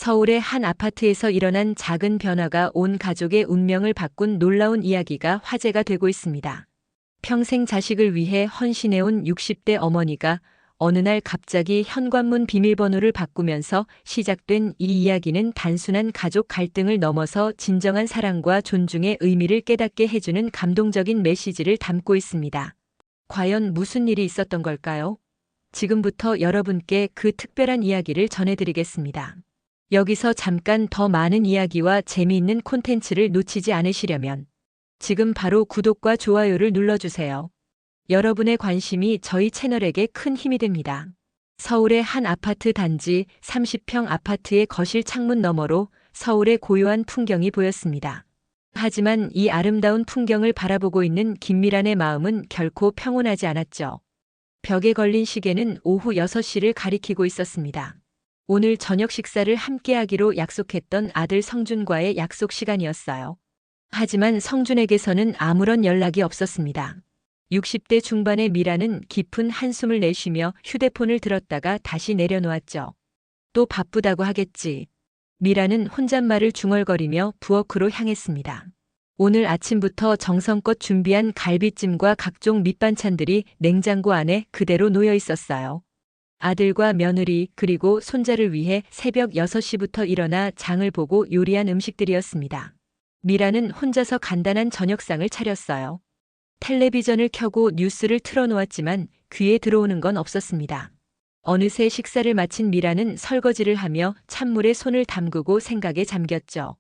서울의 한 아파트에서 일어난 작은 변화가 온 가족의 운명을 바꾼 놀라운 이야기가 화제가 되고 있습니다. 평생 자식을 위해 헌신해온 60대 어머니가 어느 날 갑자기 현관문 비밀번호를 바꾸면서 시작된 이 이야기는 단순한 가족 갈등을 넘어서 진정한 사랑과 존중의 의미를 깨닫게 해주는 감동적인 메시지를 담고 있습니다. 과연 무슨 일이 있었던 걸까요? 지금부터 여러분께 그 특별한 이야기를 전해드리겠습니다. 여기서 잠깐 더 많은 이야기와 재미있는 콘텐츠를 놓치지 않으시려면 지금 바로 구독과 좋아요를 눌러주세요. 여러분의 관심이 저희 채널에게 큰 힘이 됩니다. 서울의 한 아파트 단지 30평 아파트의 거실 창문 너머로 서울의 고요한 풍경이 보였습니다. 하지만 이 아름다운 풍경을 바라보고 있는 김미란의 마음은 결코 평온하지 않았죠. 벽에 걸린 시계는 오후 6시를 가리키고 있었습니다. 오늘 저녁 식사를 함께하기로 약속했던 아들 성준과의 약속 시간이었어요. 하지만 성준에게서는 아무런 연락이 없었습니다. 60대 중반의 미라는 깊은 한숨을 내쉬며 휴대폰을 들었다가 다시 내려놓았죠. 또 바쁘다고 하겠지. 미라는 혼잣말을 중얼거리며 부엌으로 향했습니다. 오늘 아침부터 정성껏 준비한 갈비찜과 각종 밑반찬들이 냉장고 안에 그대로 놓여 있었어요. 아들과 며느리 그리고 손자를 위해 새벽 6시부터 일어나 장을 보고 요리한 음식들이었습니다. 미라는 혼자서 간단한 저녁상을 차렸어요. 텔레비전을 켜고 뉴스를 틀어놓았지만 귀에 들어오는 건 없었습니다. 어느새 식사를 마친 미라는 설거지를 하며 찬물에 손을 담그고 생각에 잠겼죠.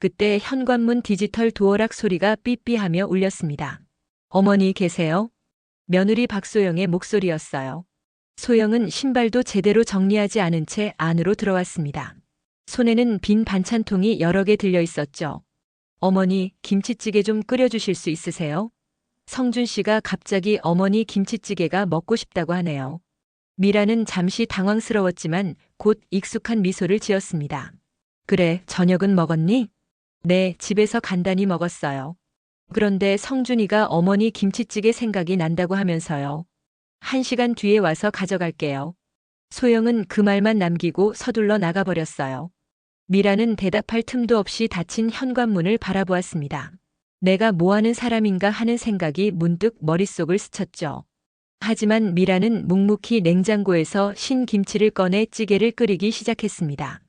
그때 현관문 디지털 도어락 소리가 삐삐하며 울렸습니다. 어머니 계세요? 며느리 박소영의 목소리였어요. 소영은 신발도 제대로 정리하지 않은 채 안으로 들어왔습니다. 손에는 빈 반찬통이 여러 개 들려 있었죠. 어머니, 김치찌개 좀 끓여주실 수 있으세요? 성준 씨가 갑자기 어머니 김치찌개가 먹고 싶다고 하네요. 미라는 잠시 당황스러웠지만 곧 익숙한 미소를 지었습니다. 그래, 저녁은 먹었니? 네, 집에서 간단히 먹었어요. 그런데 성준이가 어머니 김치찌개 생각이 난다고 하면서요. 1시간 뒤에 와서 가져갈게요. 소영은 그 말만 남기고 서둘러 나가버렸어요. 미라는 대답할 틈도 없이 닫힌 현관문을 바라보았습니다. 내가 뭐하는 사람인가 하는 생각이 문득 머릿속을 스쳤죠. 하지만 미라는 묵묵히 냉장고에서 신 김치를 꺼내 찌개를 끓이기 시작했습니다.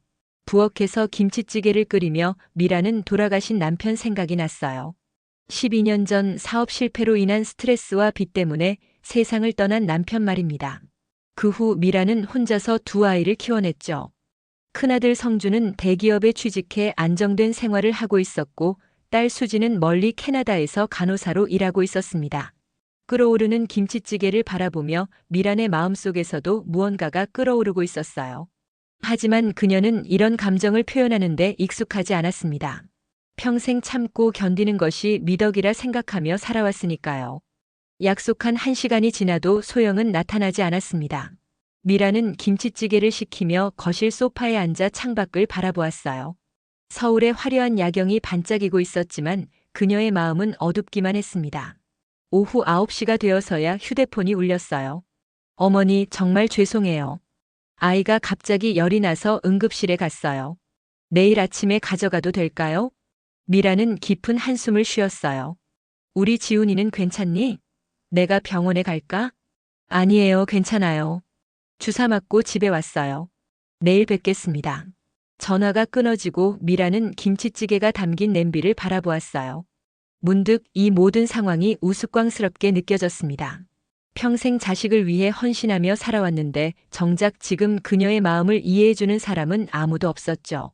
부엌에서 김치찌개를 끓이며 미라는 돌아가신 남편 생각이 났어요. 12년 전 사업 실패로 인한 스트레스와 빚 때문에 세상을 떠난 남편 말입니다. 그 후 미라는 혼자서 두 아이를 키워냈죠. 큰아들 성주는 대기업에 취직해 안정된 생활을 하고 있었고 딸 수지는 멀리 캐나다에서 간호사로 일하고 있었습니다. 끓어오르는 김치찌개를 바라보며 미란의 마음속에서도 무언가가 끓어오르고 있었어요. 하지만 그녀는 이런 감정을 표현하는데 익숙하지 않았습니다. 평생 참고 견디는 것이 미덕이라 생각하며 살아왔으니까요. 약속한 1시간이 지나도 소영은 나타나지 않았습니다. 미라는 김치찌개를 식히며 거실 소파에 앉아 창밖을 바라보았어요. 서울의 화려한 야경이 반짝이고 있었지만 그녀의 마음은 어둡기만 했습니다. 오후 9시가 되어서야 휴대폰이 울렸어요. 어머니, 정말 죄송해요. 아이가 갑자기 열이 나서 응급실에 갔어요. 내일 아침에 가져가도 될까요? 미라는 깊은 한숨을 쉬었어요. 우리 지훈이는 괜찮니? 내가 병원에 갈까? 아니에요, 괜찮아요. 주사 맞고 집에 왔어요. 내일 뵙겠습니다. 전화가 끊어지고 미라는 김치찌개가 담긴 냄비를 바라보았어요. 문득 이 모든 상황이 우스꽝스럽게 느껴졌습니다. 평생 자식을 위해 헌신하며 살아왔는데 정작 지금 그녀의 마음을 이해해주는 사람은 아무도 없었죠.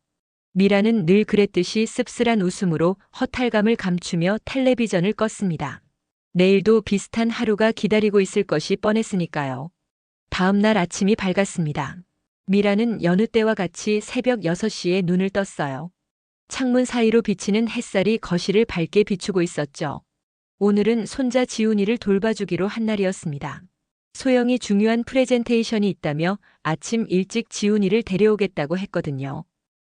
미라는 늘 그랬듯이 씁쓸한 웃음으로 허탈감을 감추며 텔레비전을 껐습니다. 내일도 비슷한 하루가 기다리고 있을 것이 뻔했으니까요. 다음 날 아침이 밝았습니다. 미라는 여느 때와 같이 새벽 6시에 눈을 떴어요. 창문 사이로 비치는 햇살이 거실을 밝게 비추고 있었죠. 오늘은 손자 지훈이를 돌봐주기로 한 날이었습니다. 소영이 중요한 프레젠테이션이 있다며 아침 일찍 지훈이를 데려오겠다고 했거든요.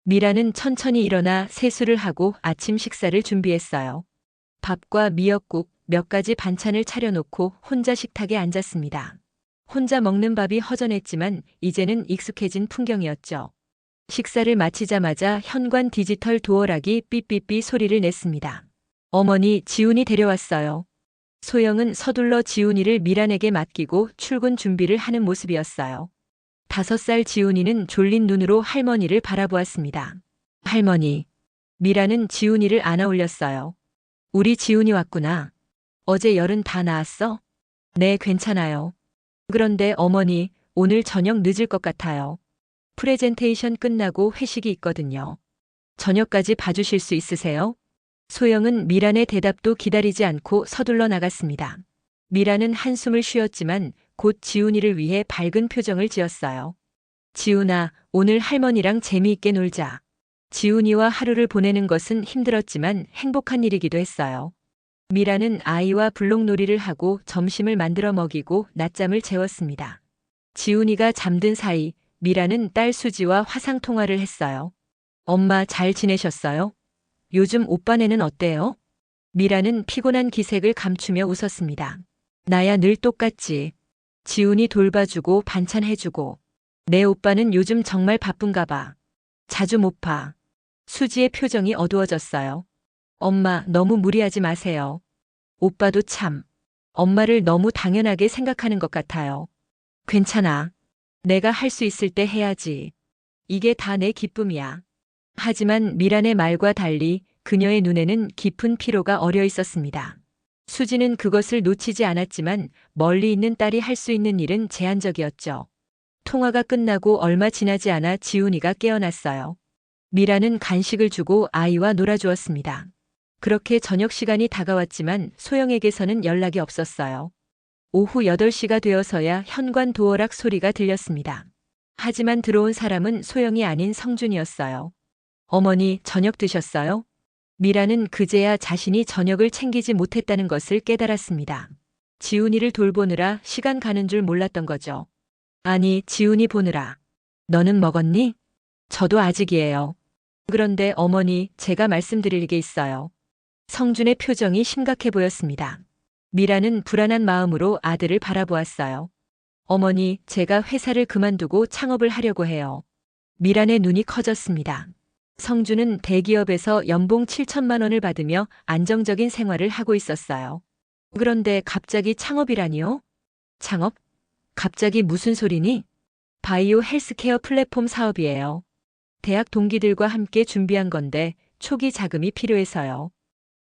미라는 천천히 일어나 세수를 하고 아침 식사를 준비했어요. 밥과 미역국, 몇 가지 반찬을 차려놓고 혼자 식탁에 앉았습니다. 혼자 먹는 밥이 허전했지만 이제는 익숙해진 풍경이었죠. 식사를 마치자마자 현관 디지털 도어락이 삐삐삐 소리를 냈습니다. 어머니, 지훈이 데려왔어요. 소영은 서둘러 지훈이를 미란에게 맡기고 출근 준비를 하는 모습이었어요. 5살 지훈이는 졸린 눈으로 할머니를 바라보았습니다. 할머니. 미란은 지훈이를 안아 올렸어요. 우리 지훈이 왔구나. 어제 열은 다 나았어? 네, 괜찮아요. 그런데 어머니, 오늘 저녁 늦을 것 같아요. 프레젠테이션 끝나고 회식이 있거든요. 저녁까지 봐주실 수 있으세요? 소영은 미란의 대답도 기다리지 않고 서둘러 나갔습니다. 미란은 한숨을 쉬었지만 곧 지훈이를 위해 밝은 표정을 지었어요. 지훈아, 오늘 할머니랑 재미있게 놀자. 지훈이와 하루를 보내는 것은 힘들었지만 행복한 일이기도 했어요. 미란은 아이와 블록놀이를 하고 점심을 만들어 먹이고 낮잠을 재웠습니다. 지훈이가 잠든 사이 미란은 딸 수지와 화상통화를 했어요. 엄마 잘 지내셨어요? 요즘 오빠네는 어때요? 미란은 피곤한 기색을 감추며 웃었습니다. 나야 늘 똑같지. 지훈이 돌봐주고 반찬 해주고. 내 오빠는 요즘 정말 바쁜가 봐. 자주 못 봐. 수지의 표정이 어두워졌어요. 엄마, 너무 무리하지 마세요. 오빠도 참. 엄마를 너무 당연하게 생각하는 것 같아요. 괜찮아. 내가 할 수 있을 때 해야지. 이게 다 내 기쁨이야. 하지만 미란의 말과 달리 그녀의 눈에는 깊은 피로가 어려 있었습니다. 수지는 그것을 놓치지 않았지만 멀리 있는 딸이 할 수 있는 일은 제한적이었죠. 통화가 끝나고 얼마 지나지 않아 지훈이가 깨어났어요. 미란은 간식을 주고 아이와 놀아주었습니다. 그렇게 저녁 시간이 다가왔지만 소영에게서는 연락이 없었어요. 오후 8시가 되어서야 현관 도어락 소리가 들렸습니다. 하지만 들어온 사람은 소영이 아닌 성준이었어요. 어머니, 저녁 드셨어요? 미란은 그제야 자신이 저녁을 챙기지 못했다는 것을 깨달았습니다. 지훈이를 돌보느라 시간 가는 줄 몰랐던 거죠. 아니, 지훈이 보느라. 너는 먹었니? 저도 아직이에요. 그런데 어머니, 제가 말씀드릴 게 있어요. 성준의 표정이 심각해 보였습니다. 미란은 불안한 마음으로 아들을 바라보았어요. 어머니, 제가 회사를 그만두고 창업을 하려고 해요. 미란의 눈이 커졌습니다. 성준은 대기업에서 연봉 7천만 원을 받으며 안정적인 생활을 하고 있었어요. 그런데 갑자기 창업이라니요? 창업? 갑자기 무슨 소리니? 바이오 헬스케어 플랫폼 사업이에요. 대학 동기들과 함께 준비한 건데 초기 자금이 필요해서요.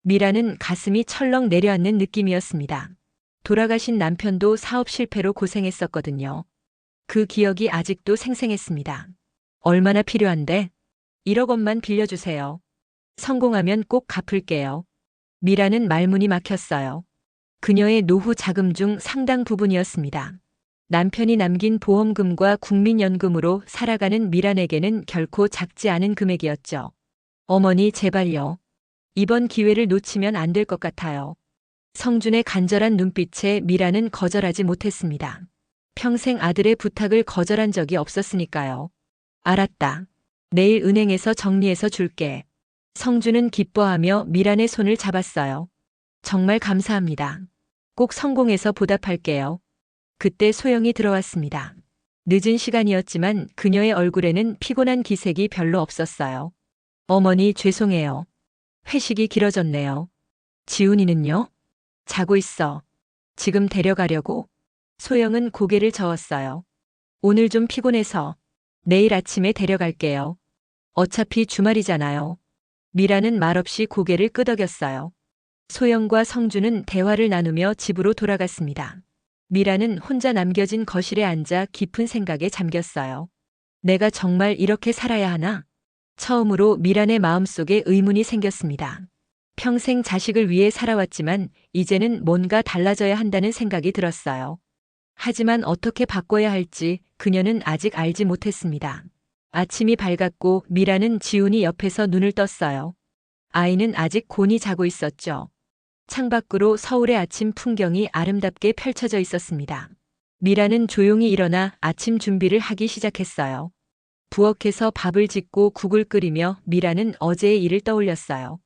미라는 가슴이 철렁 내려앉는 느낌이었습니다. 돌아가신 남편도 사업 실패로 고생했었거든요. 그 기억이 아직도 생생했습니다. 얼마나 필요한데? 1억 원만 빌려주세요. 성공하면 꼭 갚을게요. 미라는 말문이 막혔어요. 그녀의 노후 자금 중 상당 부분이었습니다. 남편이 남긴 보험금과 국민연금으로 살아가는 미란에게는 결코 작지 않은 금액이었죠. 어머니, 제발요. 이번 기회를 놓치면 안 될 것 같아요. 성준의 간절한 눈빛에 미란은 거절하지 못했습니다. 평생 아들의 부탁을 거절한 적이 없었으니까요. 알았다. 내일 은행에서 정리해서 줄게. 성준은 기뻐하며 미란의 손을 잡았어요. 정말 감사합니다. 꼭 성공해서 보답할게요. 그때 소영이 들어왔습니다. 늦은 시간이었지만 그녀의 얼굴에는 피곤한 기색이 별로 없었어요. 어머니, 죄송해요. 회식이 길어졌네요. 지훈이는요? 자고 있어. 지금 데려가려고. 소영은 고개를 저었어요. 오늘 좀 피곤해서 내일 아침에 데려갈게요. 어차피 주말이잖아요. 미라는 말없이 고개를 끄덕였어요. 소영과 성준은 대화를 나누며 집으로 돌아갔습니다. 미라는 혼자 남겨진 거실에 앉아 깊은 생각에 잠겼어요. 내가 정말 이렇게 살아야 하나? 처음으로 미란의 마음속에 의문이 생겼습니다. 평생 자식을 위해 살아왔지만 이제는 뭔가 달라져야 한다는 생각이 들었어요. 하지만 어떻게 바꿔야 할지 그녀는 아직 알지 못했습니다. 아침이 밝았고 미라는 지훈이 옆에서 눈을 떴어요. 아이는 아직 곤히 자고 있었죠. 창밖으로 서울의 아침 풍경이 아름답게 펼쳐져 있었습니다. 미라는 조용히 일어나 아침 준비를 하기 시작했어요. 부엌에서 밥을 짓고 국을 끓이며 미라는 어제의 일을 떠올렸어요.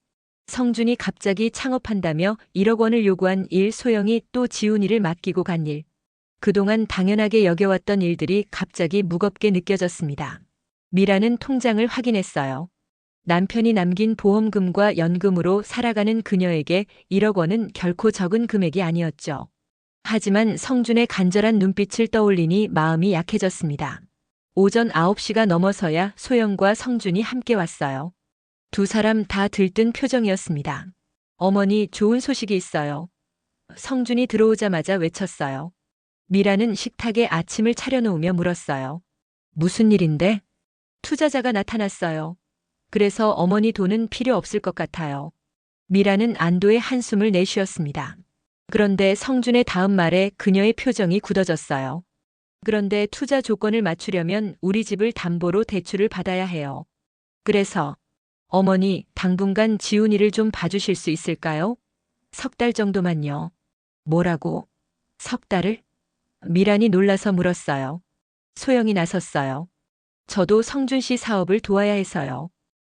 성준이 갑자기 창업한다며 1억 원을 요구한 일, 소영이 또 지훈이를 맡기고 간 일. 그동안 당연하게 여겨왔던 일들이 갑자기 무겁게 느껴졌습니다. 미라는 통장을 확인했어요. 남편이 남긴 보험금과 연금으로 살아가는 그녀에게 1억 원은 결코 적은 금액이 아니었죠. 하지만 성준의 간절한 눈빛을 떠올리니 마음이 약해졌습니다. 오전 9시가 넘어서야 소영과 성준이 함께 왔어요. 두 사람 다 들뜬 표정이었습니다. 어머니, 좋은 소식이 있어요. 성준이 들어오자마자 외쳤어요. 미라는 식탁에 아침을 차려놓으며 물었어요. 무슨 일인데? 투자자가 나타났어요. 그래서 어머니 돈은 필요 없을 것 같아요. 미라는 안도의 한숨을 내쉬었습니다. 그런데 성준의 다음 말에 그녀의 표정이 굳어졌어요. 그런데 투자 조건을 맞추려면 우리 집을 담보로 대출을 받아야 해요. 그래서 어머니, 당분간 지훈이를 좀 봐주실 수 있을까요? 3달 정도만요. 뭐라고? 3달을? 미란이 놀라서 물었어요. 소영이 나섰어요. 저도 성준 씨 사업을 도와야 해서요.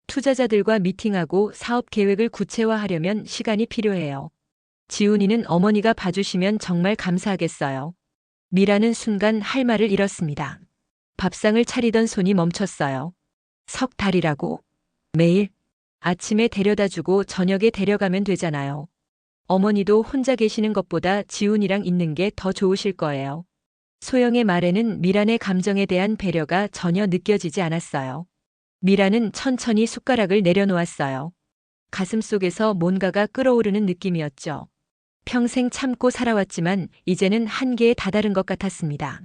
투자자들과 미팅하고 사업 계획을 구체화하려면 시간이 필요해요. 지훈이는 어머니가 봐주시면 정말 감사하겠어요. 미라는 순간 할 말을 잃었습니다. 밥상을 차리던 손이 멈췄어요. 3달이라고? 매일? 아침에 데려다주고 저녁에 데려가면 되잖아요. 어머니도 혼자 계시는 것보다 지훈이랑 있는 게 더 좋으실 거예요. 소영의 말에는 미란의 감정에 대한 배려가 전혀 느껴지지 않았어요. 미란은 천천히 숟가락을 내려놓았어요. 가슴속에서 뭔가가 끓어오르는 느낌이었죠. 평생 참고 살아왔지만 이제는 한계에 다다른 것 같았습니다.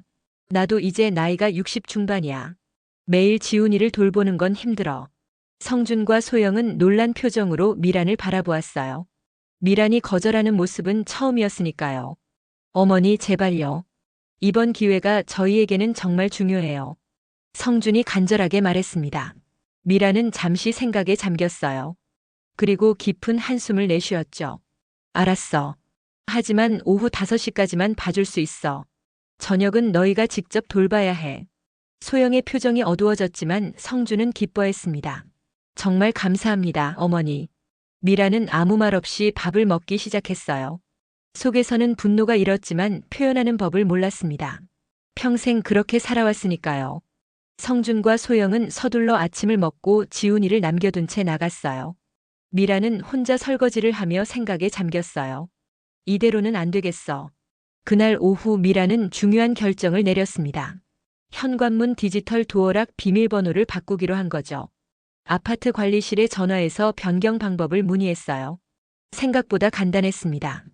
나도 이제 나이가 60 중반이야. 매일 지훈이를 돌보는 건 힘들어. 성준과 소영은 놀란 표정으로 미란을 바라보았어요. 미란이 거절하는 모습은 처음이었으니까요. 어머니, 제발요. 이번 기회가 저희에게는 정말 중요해요. 성준이 간절하게 말했습니다. 미라는 잠시 생각에 잠겼어요. 그리고 깊은 한숨을 내쉬었죠. 알았어. 하지만 오후 5시까지만 봐줄 수 있어. 저녁은 너희가 직접 돌봐야 해. 소영의 표정이 어두워졌지만 성준은 기뻐했습니다. 정말 감사합니다, 어머니. 미라는 아무 말 없이 밥을 먹기 시작했어요. 속에서는 분노가 일었지만 표현하는 법을 몰랐습니다. 평생 그렇게 살아왔으니까요. 성준과 소영은 서둘러 아침을 먹고 지훈이를 남겨둔 채 나갔어요. 미라는 혼자 설거지를 하며 생각에 잠겼어요. 이대로는 안 되겠어. 그날 오후 미라는 중요한 결정을 내렸습니다. 현관문 디지털 도어락 비밀번호를 바꾸기로 한 거죠. 아파트 관리실에 전화해서 변경 방법을 문의했어요. 생각보다 간단했습니다.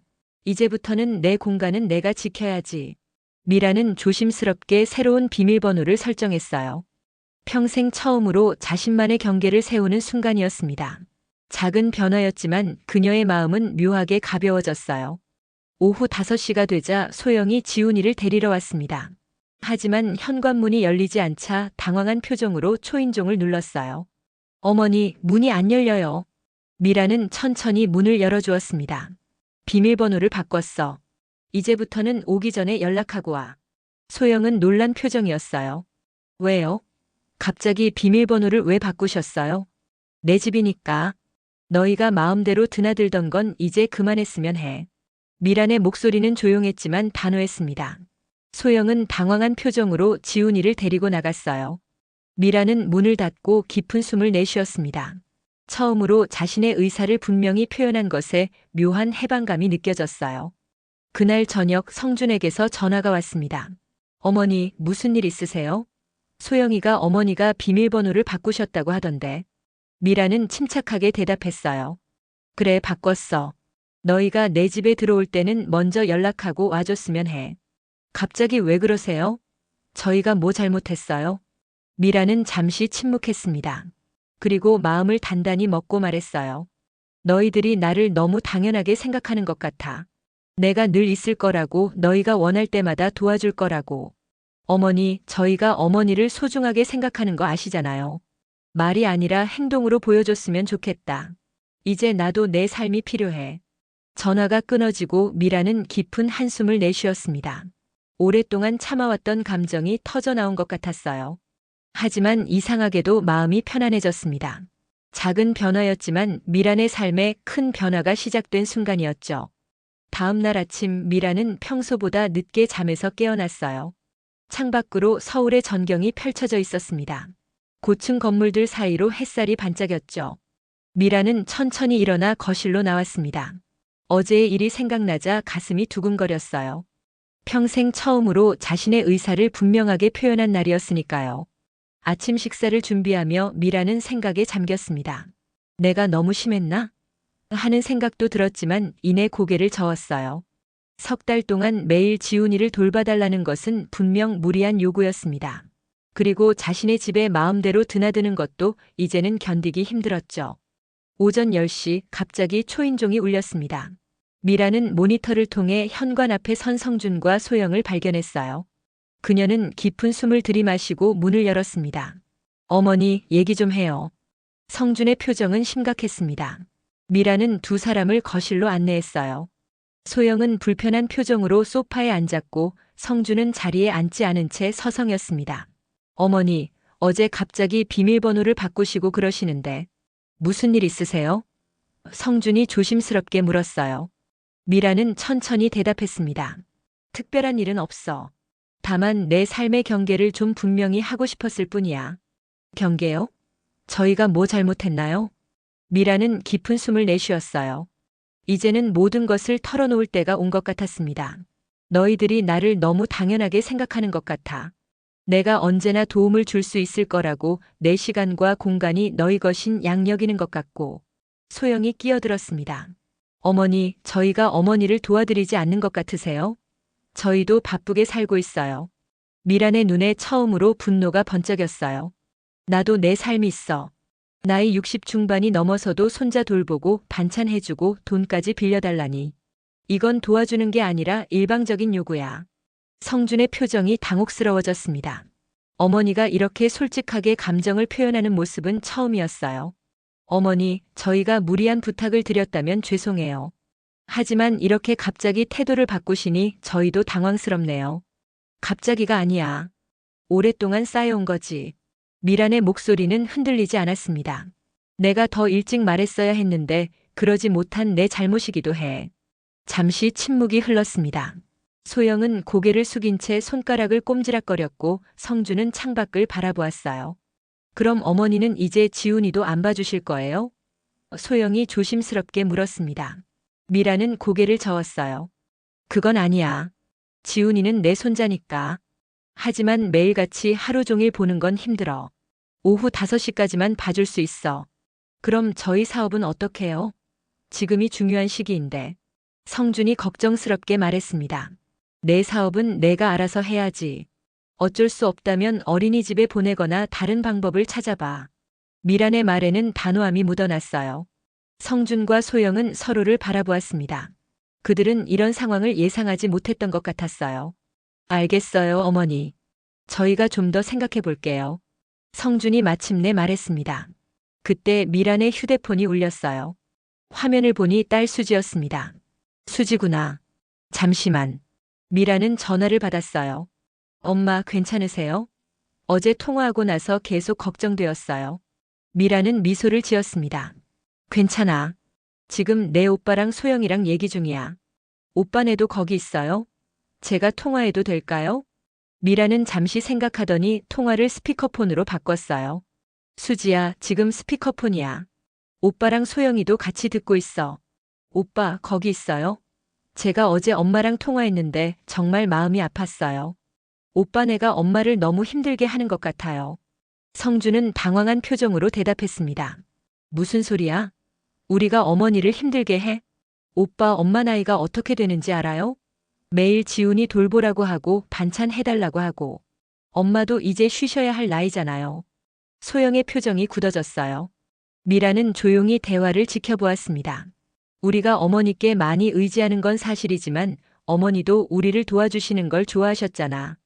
이제부터는 내 공간은 내가 지켜야지. 미라는 조심스럽게 새로운 비밀번호를 설정했어요. 평생 처음으로 자신만의 경계를 세우는 순간이었습니다. 작은 변화였지만 그녀의 마음은 묘하게 가벼워졌어요. 오후 5시가 되자 소영이 지훈이를 데리러 왔습니다. 하지만 현관문이 열리지 않자 당황한 표정으로 초인종을 눌렀어요. 어머니, 문이 안 열려요. 미라는 천천히 문을 열어주었습니다. 비밀번호를 바꿨어. 이제부터는 오기 전에 연락하고 와. 소영은 놀란 표정이었어요. 왜요? 갑자기 비밀번호를 왜 바꾸셨어요? 내 집이니까. 너희가 마음대로 드나들던 건 이제 그만했으면 해. 미란의 목소리는 조용했지만 단호했습니다. 소영은 당황한 표정으로 지훈이를 데리고 나갔어요. 미라는 문을 닫고 깊은 숨을 내쉬었습니다. 처음으로 자신의 의사를 분명히 표현한 것에 묘한 해방감이 느껴졌어요. 그날 저녁 성준에게서 전화가 왔습니다. 어머니, 무슨 일 있으세요? 소영이가 어머니가 비밀번호를 바꾸셨다고 하던데. 미라는 침착하게 대답했어요. 그래, 바꿨어. 너희가 내 집에 들어올 때는 먼저 연락하고 와줬으면 해. 갑자기 왜 그러세요? 저희가 뭐 잘못했어요? 미라는 잠시 침묵했습니다. 그리고 마음을 단단히 먹고 말했어요. 너희들이 나를 너무 당연하게 생각하는 것 같아. 내가 늘 있을 거라고, 너희가 원할 때마다 도와줄 거라고. 어머니, 저희가 어머니를 소중하게 생각하는 거 아시잖아요. 말이 아니라 행동으로 보여줬으면 좋겠다. 이제 나도 내 삶이 필요해. 전화가 끊어지고 미라는 깊은 한숨을 내쉬었습니다. 오랫동안 참아왔던 감정이 터져나온 것 같았어요. 하지만 이상하게도 마음이 편안해졌습니다. 작은 변화였지만 미란의 삶에 큰 변화가 시작된 순간이었죠. 다음 날 아침 미라는 평소보다 늦게 잠에서 깨어났어요. 창밖으로 서울의 전경이 펼쳐져 있었습니다. 고층 건물들 사이로 햇살이 반짝였죠. 미라는 천천히 일어나 거실로 나왔습니다. 어제의 일이 생각나자 가슴이 두근거렸어요. 평생 처음으로 자신의 의사를 분명하게 표현한 날이었으니까요. 아침 식사를 준비하며 미라는 생각에 잠겼습니다. 내가 너무 심했나? 하는 생각도 들었지만 이내 고개를 저었어요. 석 달 동안 매일 지훈이를 돌봐달라는 것은 분명 무리한 요구였습니다. 그리고 자신의 집에 마음대로 드나드는 것도 이제는 견디기 힘들었죠. 오전 10시 갑자기 초인종이 울렸습니다. 미라는 모니터를 통해 현관 앞에 선 성준과 소영을 발견했어요. 그녀는 깊은 숨을 들이마시고 문을 열었습니다. 어머니, 얘기 좀 해요. 성준의 표정은 심각했습니다. 미라는 두 사람을 거실로 안내했어요. 소영은 불편한 표정으로 소파에 앉았고 성준은 자리에 앉지 않은 채 서성였습니다. 어머니, 어제 갑자기 비밀번호를 바꾸시고 그러시는데 무슨 일 있으세요? 성준이 조심스럽게 물었어요. 미라는 천천히 대답했습니다. 특별한 일은 없어. 다만 내 삶의 경계를 좀 분명히 하고 싶었을 뿐이야. 경계요? 저희가 뭐 잘못했나요? 미라는 깊은 숨을 내쉬었어요. 이제는 모든 것을 털어놓을 때가 온 것 같았습니다. 너희들이 나를 너무 당연하게 생각하는 것 같아. 내가 언제나 도움을 줄 수 있을 거라고 내 시간과 공간이 너희 것인 양 여기는 것 같고. 소영이 끼어들었습니다. 어머니, 저희가 어머니를 도와드리지 않는 것 같으세요? 저희도 바쁘게 살고 있어요. 미란의 눈에 처음으로 분노가 번쩍였어요. 나도 내 삶이 있어. 나이 60 중반이 넘어서도 손자 돌보고 반찬 해주고 돈까지 빌려달라니. 이건 도와주는 게 아니라 일방적인 요구야. 성준의 표정이 당혹스러워졌습니다. 어머니가 이렇게 솔직하게 감정을 표현하는 모습은 처음이었어요. 어머니, 저희가 무리한 부탁을 드렸다면 죄송해요. 하지만 이렇게 갑자기 태도를 바꾸시니 저희도 당황스럽네요. 갑자기가 아니야. 오랫동안 쌓여온 거지. 미란의 목소리는 흔들리지 않았습니다. 내가 더 일찍 말했어야 했는데 그러지 못한 내 잘못이기도 해. 잠시 침묵이 흘렀습니다. 소영은 고개를 숙인 채 손가락을 꼼지락거렸고 성준은 창밖을 바라보았어요. 그럼 어머니는 이제 지훈이도 안 봐주실 거예요? 소영이 조심스럽게 물었습니다. 미라는 고개를 저었어요. 그건 아니야. 지훈이는 내 손자니까. 하지만 매일같이 하루 종일 보는 건 힘들어. 오후 5시까지만 봐줄 수 있어. 그럼 저희 사업은 어떡해요? 지금이 중요한 시기인데. 성준이 걱정스럽게 말했습니다. 내 사업은 내가 알아서 해야지. 어쩔 수 없다면 어린이집에 보내거나 다른 방법을 찾아봐. 미란의 말에는 단호함이 묻어났어요. 성준과 소영은 서로를 바라보았습니다. 그들은 이런 상황을 예상하지 못했던 것 같았어요. 알겠어요, 어머니. 저희가 좀 더 생각해 볼게요. 성준이 마침내 말했습니다. 그때 미란의 휴대폰이 울렸어요. 화면을 보니 딸 수지였습니다. 수지구나. 잠시만. 미란은 전화를 받았어요. 엄마, 괜찮으세요? 어제 통화하고 나서 계속 걱정되었어요. 미란은 미소를 지었습니다. 괜찮아. 지금 내 오빠랑 소영이랑 얘기 중이야. 오빠네도 거기 있어요? 제가 통화해도 될까요? 미라는 잠시 생각하더니 통화를 스피커폰으로 바꿨어요. 수지야, 지금 스피커폰이야. 오빠랑 소영이도 같이 듣고 있어. 오빠, 거기 있어요? 제가 어제 엄마랑 통화했는데 정말 마음이 아팠어요. 오빠네가 엄마를 너무 힘들게 하는 것 같아요. 성준은 당황한 표정으로 대답했습니다. 무슨 소리야? 우리가 어머니를 힘들게 해? 오빠 엄마 나이가 어떻게 되는지 알아요? 매일 지훈이 돌보라고 하고 반찬 해달라고 하고. 엄마도 이제 쉬셔야 할 나이잖아요. 소영의 표정이 굳어졌어요. 미라는 조용히 대화를 지켜보았습니다. 우리가 어머니께 많이 의지하는 건 사실이지만 어머니도 우리를 도와주시는 걸 좋아하셨잖아.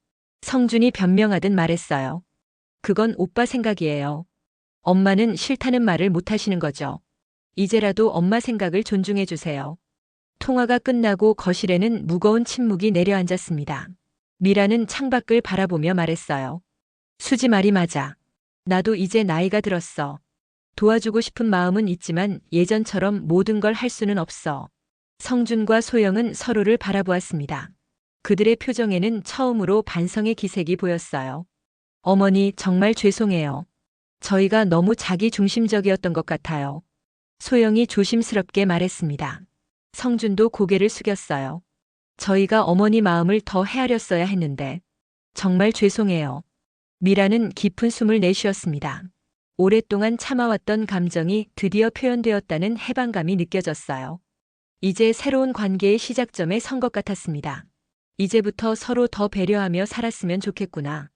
성준이 변명하듯 말했어요. 그건 오빠 생각이에요. 엄마는 싫다는 말을 못 하시는 거죠. 이제라도 엄마 생각을 존중해 주세요. 통화가 끝나고 거실에는 무거운 침묵이 내려앉았습니다. 미라는 창밖을 바라보며 말했어요. 수지 말이 맞아. 나도 이제 나이가 들었어. 도와주고 싶은 마음은 있지만 예전처럼 모든 걸 할 수는 없어. 성준과 소영은 서로를 바라보았습니다. 그들의 표정에는 처음으로 반성의 기색이 보였어요. 어머니, 정말 죄송해요. 저희가 너무 자기 중심적이었던 것 같아요. 소영이 조심스럽게 말했습니다. 성준도 고개를 숙였어요. 저희가 어머니 마음을 더 헤아렸어야 했는데 정말 죄송해요. 미라는 깊은 숨을 내쉬었습니다. 오랫동안 참아왔던 감정이 드디어 표현되었다는 해방감이 느껴졌어요. 이제 새로운 관계의 시작점에 선 것 같았습니다. 이제부터 서로 더 배려하며 살았으면 좋겠구나.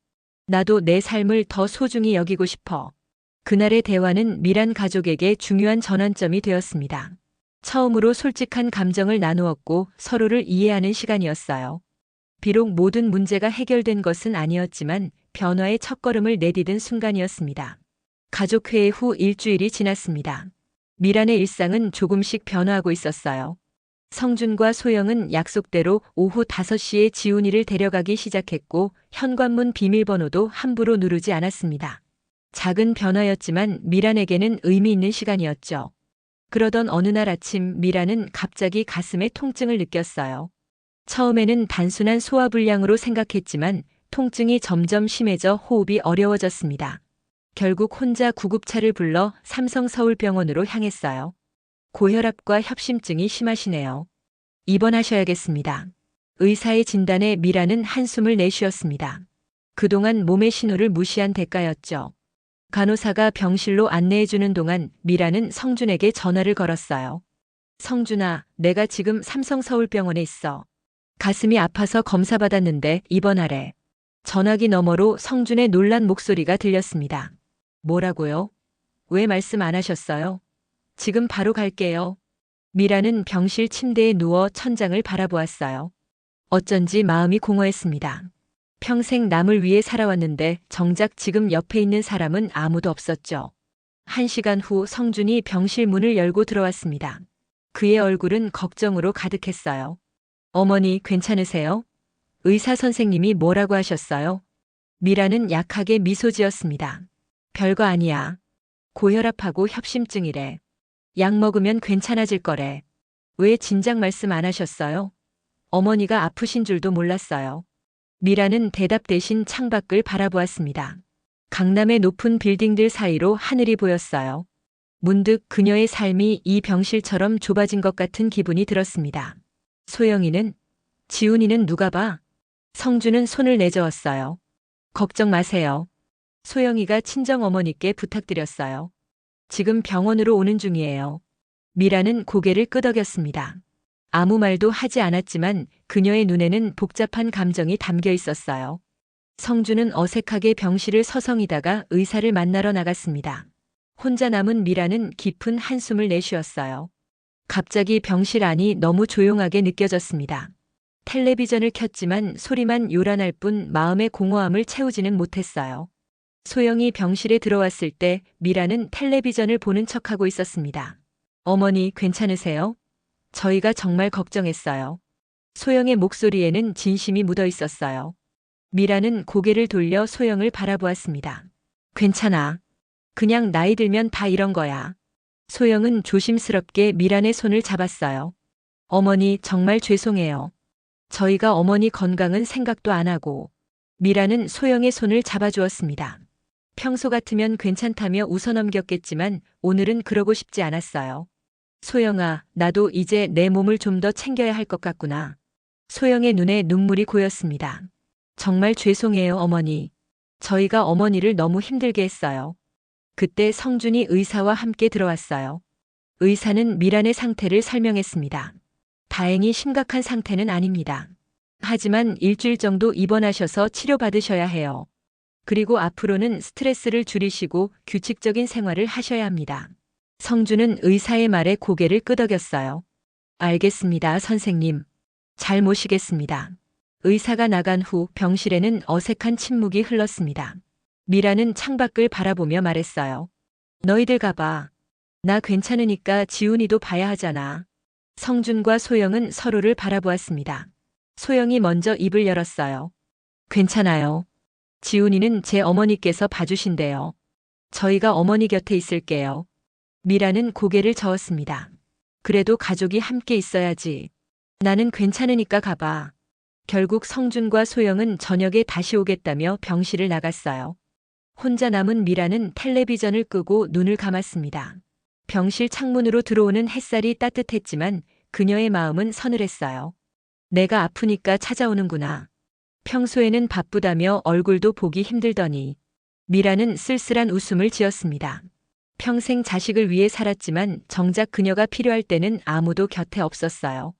나도 내 삶을 더 소중히 여기고 싶어. 그날의 대화는 미란 가족에게 중요한 전환점이 되었습니다. 처음으로 솔직한 감정을 나누었고 서로를 이해하는 시간이었어요. 비록 모든 문제가 해결된 것은 아니었지만 변화의 첫걸음을 내디딘 순간이었습니다. 가족회의 후 일주일이 지났습니다. 미란의 일상은 조금씩 변화하고 있었어요. 성준과 소영은 약속대로 오후 5시에 지훈이를 데려가기 시작했고 현관문 비밀번호도 함부로 누르지 않았습니다. 작은 변화였지만 미란에게는 의미 있는 시간이었죠. 그러던 어느 날 아침 미란은 갑자기 가슴에 통증을 느꼈어요. 처음에는 단순한 소화불량으로 생각했지만 통증이 점점 심해져 호흡이 어려워졌습니다. 결국 혼자 구급차를 불러 삼성서울병원으로 향했어요. 고혈압과 협심증이 심하시네요. 입원하셔야겠습니다. 의사의 진단에 미라는 한숨을 내쉬었습니다. 그동안 몸의 신호를 무시한 대가였죠. 간호사가 병실로 안내해주는 동안 미라는 성준에게 전화를 걸었어요. 성준아, 내가 지금 삼성서울병원에 있어. 가슴이 아파서 검사 받았는데 입원하래. 전화기 너머로 성준의 놀란 목소리가 들렸습니다. 뭐라고요? 왜 말씀 안 하셨어요? 지금 바로 갈게요. 미라는 병실 침대에 누워 천장을 바라보았어요. 어쩐지 마음이 공허했습니다. 평생 남을 위해 살아왔는데 정작 지금 옆에 있는 사람은 아무도 없었죠. 1시간 후 성준이 병실 문을 열고 들어왔습니다. 그의 얼굴은 걱정으로 가득했어요. 어머니 괜찮으세요? 의사 선생님이 뭐라고 하셨어요? 미라는 약하게 미소 지었습니다. 별거 아니야. 고혈압하고 협심증이래. 약 먹으면 괜찮아질 거래. 왜 진작 말씀 안 하셨어요? 어머니가 아프신 줄도 몰랐어요. 미라는 대답 대신 창밖을 바라보았습니다. 강남의 높은 빌딩들 사이로 하늘이 보였어요. 문득 그녀의 삶이 이 병실처럼 좁아진 것 같은 기분이 들었습니다. 소영이는? 지훈이는 누가 봐? 성준은 손을 내저었어요. 걱정 마세요. 소영이가 친정어머니께 부탁드렸어요. 지금 병원으로 오는 중이에요. 미라는 고개를 끄덕였습니다. 아무 말도 하지 않았지만 그녀의 눈에는 복잡한 감정이 담겨 있었어요. 성준은 어색하게 병실을 서성이다가 의사를 만나러 나갔습니다. 혼자 남은 미라는 깊은 한숨을 내쉬었어요. 갑자기 병실 안이 너무 조용하게 느껴졌습니다. 텔레비전을 켰지만 소리만 요란할 뿐 마음의 공허함을 채우지는 못했어요. 소영이 병실에 들어왔을 때 미라는 텔레비전을 보는 척하고 있었습니다. 어머니 괜찮으세요? 저희가 정말 걱정했어요. 소영의 목소리에는 진심이 묻어 있었어요. 미라는 고개를 돌려 소영을 바라보았습니다. 괜찮아. 그냥 나이 들면 다 이런 거야. 소영은 조심스럽게 미란의 손을 잡았어요. 어머니 정말 죄송해요. 저희가 어머니 건강은 생각도 안 하고. 미라는 소영의 손을 잡아주었습니다. 평소 같으면 괜찮다며 웃어넘겼겠지만 오늘은 그러고 싶지 않았어요. 소영아, 나도 이제 내 몸을 좀 더 챙겨야 할 것 같구나. 소영의 눈에 눈물이 고였습니다. 정말 죄송해요, 어머니. 저희가 어머니를 너무 힘들게 했어요. 그때 성준이 의사와 함께 들어왔어요. 의사는 미란의 상태를 설명했습니다. 다행히 심각한 상태는 아닙니다. 하지만 일주일 정도 입원하셔서 치료받으셔야 해요. 그리고 앞으로는 스트레스를 줄이시고 규칙적인 생활을 하셔야 합니다. 성준은 의사의 말에 고개를 끄덕였어요. 알겠습니다, 선생님. 잘 모시겠습니다. 의사가 나간 후 병실에는 어색한 침묵이 흘렀습니다. 미라는 창밖을 바라보며 말했어요. 너희들 가봐. 나 괜찮으니까 지훈이도 봐야 하잖아. 성준과 소영은 서로를 바라보았습니다. 소영이 먼저 입을 열었어요. 괜찮아요. 지훈이는 제 어머니께서 봐주신대요. 저희가 어머니 곁에 있을게요. 미라는 고개를 저었습니다. 그래도 가족이 함께 있어야지. 나는 괜찮으니까 가봐. 결국 성준과 소영은 저녁에 다시 오겠다며 병실을 나갔어요. 혼자 남은 미라는 텔레비전을 끄고 눈을 감았습니다. 병실 창문으로 들어오는 햇살이 따뜻했지만 그녀의 마음은 서늘했어요. 내가 아프니까 찾아오는구나. 평소에는 바쁘다며 얼굴도 보기 힘들더니. 미라는 쓸쓸한 웃음을 지었습니다. 평생 자식을 위해 살았지만 정작 그녀가 필요할 때는 아무도 곁에 없었어요.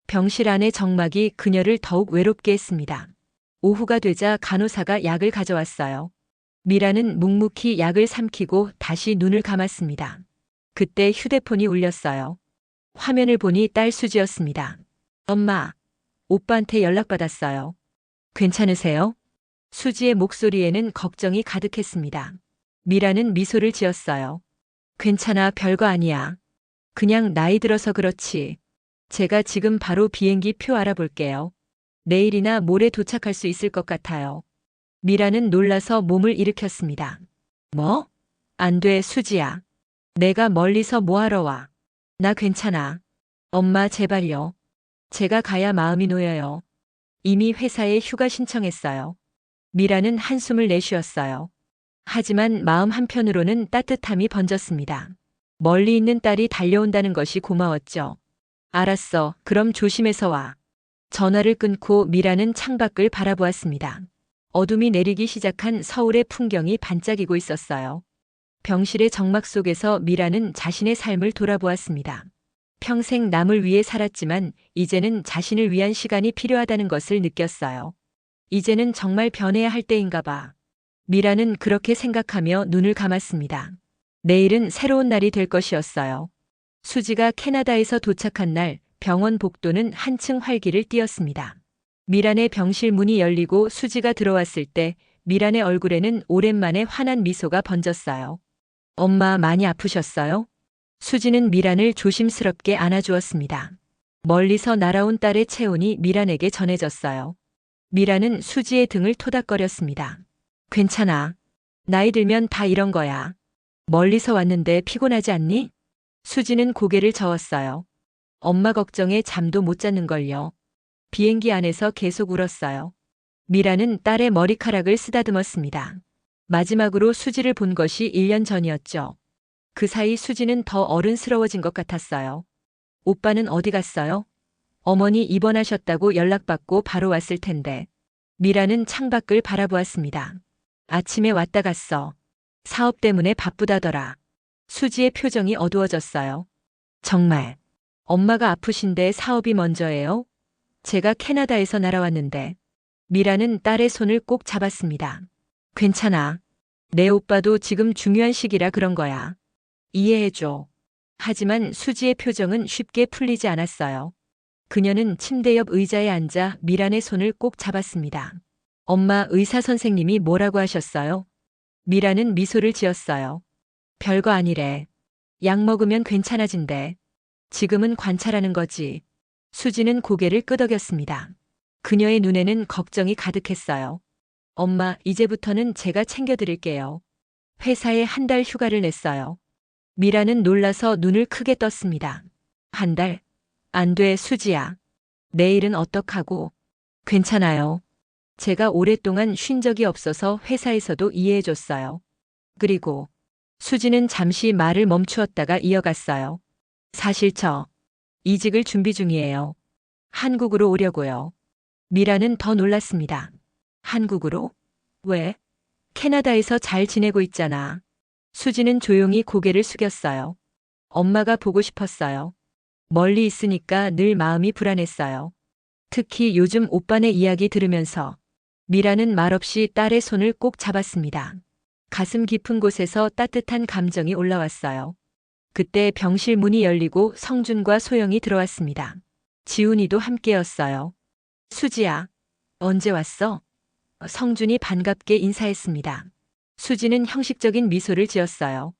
병실 안의 정막이 그녀를 더욱 외롭게 했습니다. 오후가 되자 간호사가 약을 가져왔어요. 미라는 묵묵히 약을 삼키고 다시 눈을 감았습니다. 그때 휴대폰이 울렸어요. 화면을 보니 딸 수지였습니다. 엄마, 오빠한테 연락받았어요. 괜찮으세요? 수지의 목소리에는 걱정이 가득했습니다. 미라는 미소를 지었어요. 괜찮아, 별거 아니야. 그냥 나이 들어서 그렇지. 제가 지금 바로 비행기 표 알아볼게요. 내일이나 모레 도착할 수 있을 것 같아요. 미라는 놀라서 몸을 일으켰습니다. 뭐? 안 돼, 수지야. 내가 멀리서 뭐하러 와. 나 괜찮아. 엄마, 제발요. 제가 가야 마음이 놓여요. 이미 회사에 휴가 신청했어요. 미라는 한숨을 내쉬었어요. 하지만 마음 한편으로는 따뜻함이 번졌습니다. 멀리 있는 딸이 달려온다는 것이 고마웠죠. 알았어, 그럼 조심해서 와. 전화를 끊고 미라는 창밖을 바라보았습니다. 어둠이 내리기 시작한 서울의 풍경이 반짝이고 있었어요. 병실의 정막 속에서 미라는 자신의 삶을 돌아보았습니다. 평생 남을 위해 살았지만 이제는 자신을 위한 시간이 필요하다는 것을 느꼈어요. 이제는 정말 변해야 할 때인가 봐. 미라는 그렇게 생각하며 눈을 감았습니다. 내일은 새로운 날이 될 것이었어요. 수지가 캐나다에서 도착한 날 병원 복도는 한층 활기를 띠었습니다. 미란의 병실 문이 열리고 수지가 들어왔을 때 미란의 얼굴에는 오랜만에 환한 미소가 번졌어요. 엄마, 많이 아프셨어요? 수지는 미란을 조심스럽게 안아주었습니다. 멀리서 날아온 딸의 체온이 미란에게 전해졌어요. 미란은 수지의 등을 토닥거렸습니다. 괜찮아. 나이 들면 다 이런 거야. 멀리서 왔는데 피곤하지 않니? 수지는 고개를 저었어요. 엄마 걱정에 잠도 못 잤는걸요. 비행기 안에서 계속 울었어요. 미라는 딸의 머리카락을 쓰다듬었습니다. 마지막으로 수지를 본 것이 1년 전이었죠. 그 사이 수지는 더 어른스러워진 것 같았어요. 오빠는 어디 갔어요? 어머니 입원하셨다고 연락받고 바로 왔을 텐데. 미라는 창밖을 바라보았습니다. 아침에 왔다 갔어. 사업 때문에 바쁘다더라. 수지의 표정이 어두워졌어요. 정말. 엄마가 아프신데 사업이 먼저예요? 제가 캐나다에서 날아왔는데. 미라는 딸의 손을 꼭 잡았습니다. 괜찮아. 내 오빠도 지금 중요한 시기라 그런 거야. 이해해줘. 하지만 수지의 표정은 쉽게 풀리지 않았어요. 그녀는 침대 옆 의자에 앉아 미란의 손을 꼭 잡았습니다. 엄마, 의사 선생님이 뭐라고 하셨어요? 미라는 미소를 지었어요. 별거 아니래. 약 먹으면 괜찮아진대. 지금은 관찰하는 거지. 수지는 고개를 끄덕였습니다. 그녀의 눈에는 걱정이 가득했어요. 엄마, 이제부터는 제가 챙겨드릴게요. 회사에 한 달 휴가를 냈어요. 미라는 놀라서 눈을 크게 떴습니다. 한 달? 안 돼, 수지야. 내일은 어떡하고? 괜찮아요. 제가 오랫동안 쉰 적이 없어서 회사에서도 이해해줬어요. 그리고 수지는 잠시 말을 멈추었다가 이어갔어요. 사실 저 이직을 준비 중이에요. 한국으로 오려고요. 미라는 더 놀랐습니다. 한국으로? 왜? 캐나다에서 잘 지내고 있잖아. 수지는 조용히 고개를 숙였어요. 엄마가 보고 싶었어요. 멀리 있으니까 늘 마음이 불안했어요. 특히 요즘 오빠네 이야기 들으면서. 미라는 말없이 딸의 손을 꼭 잡았습니다. 가슴 깊은 곳에서 따뜻한 감정이 올라왔어요. 그때 병실 문이 열리고 성준과 소영이 들어왔습니다. 지훈이도 함께였어요. 수지야, 언제 왔어? 성준이 반갑게 인사했습니다. 수지는 형식적인 미소를 지었어요.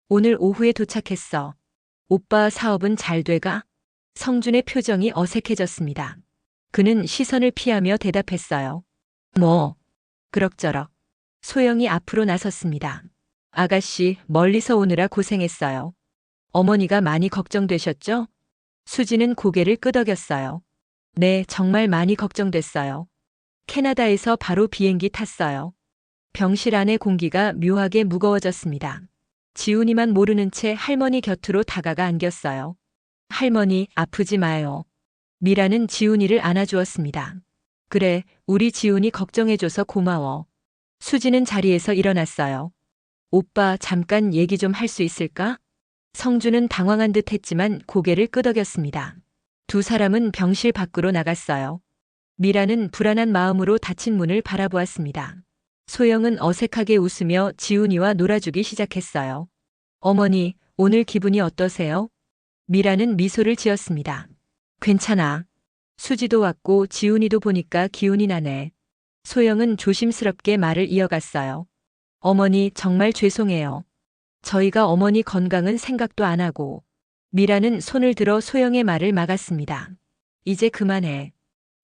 오늘 오후에 도착했어. 오빠 사업은 잘 돼가? 성준의 표정이 어색해졌습니다. 그는 시선을 피하며 대답했어요. 뭐, 그럭저럭. 소영이 앞으로 나섰습니다. 아가씨, 멀리서 오느라 고생했어요. 어머니가 많이 걱정되셨죠? 수지는 고개를 끄덕였어요. 네, 정말 많이 걱정됐어요. 캐나다에서 바로 비행기 탔어요. 병실 안의 공기가 묘하게 무거워졌습니다. 지훈이만 모르는 채 할머니 곁으로 다가가 안겼어요. 할머니, 아프지 마요. 미라는 지훈이를 안아주었습니다. 그래, 우리 지훈이 걱정해줘서 고마워. 수지는 자리에서 일어났어요. 오빠, 잠깐 얘기 좀 할 수 있을까? 성주는 당황한 듯 했지만 고개를 끄덕였습니다. 두 사람은 병실 밖으로 나갔어요. 미라는 불안한 마음으로 닫힌 문을 바라보았습니다. 소영은 어색하게 웃으며 지훈이와 놀아주기 시작했어요. 어머니, 오늘 기분이 어떠세요? 미라는 미소를 지었습니다. 괜찮아. 수지도 왔고 지훈이도 보니까 기운이 나네. 소영은 조심스럽게 말을 이어갔어요. 어머니, 정말 죄송해요. 저희가 어머니 건강은 생각도 안 하고. 미라는 손을 들어 소영의 말을 막았습니다. 이제 그만해.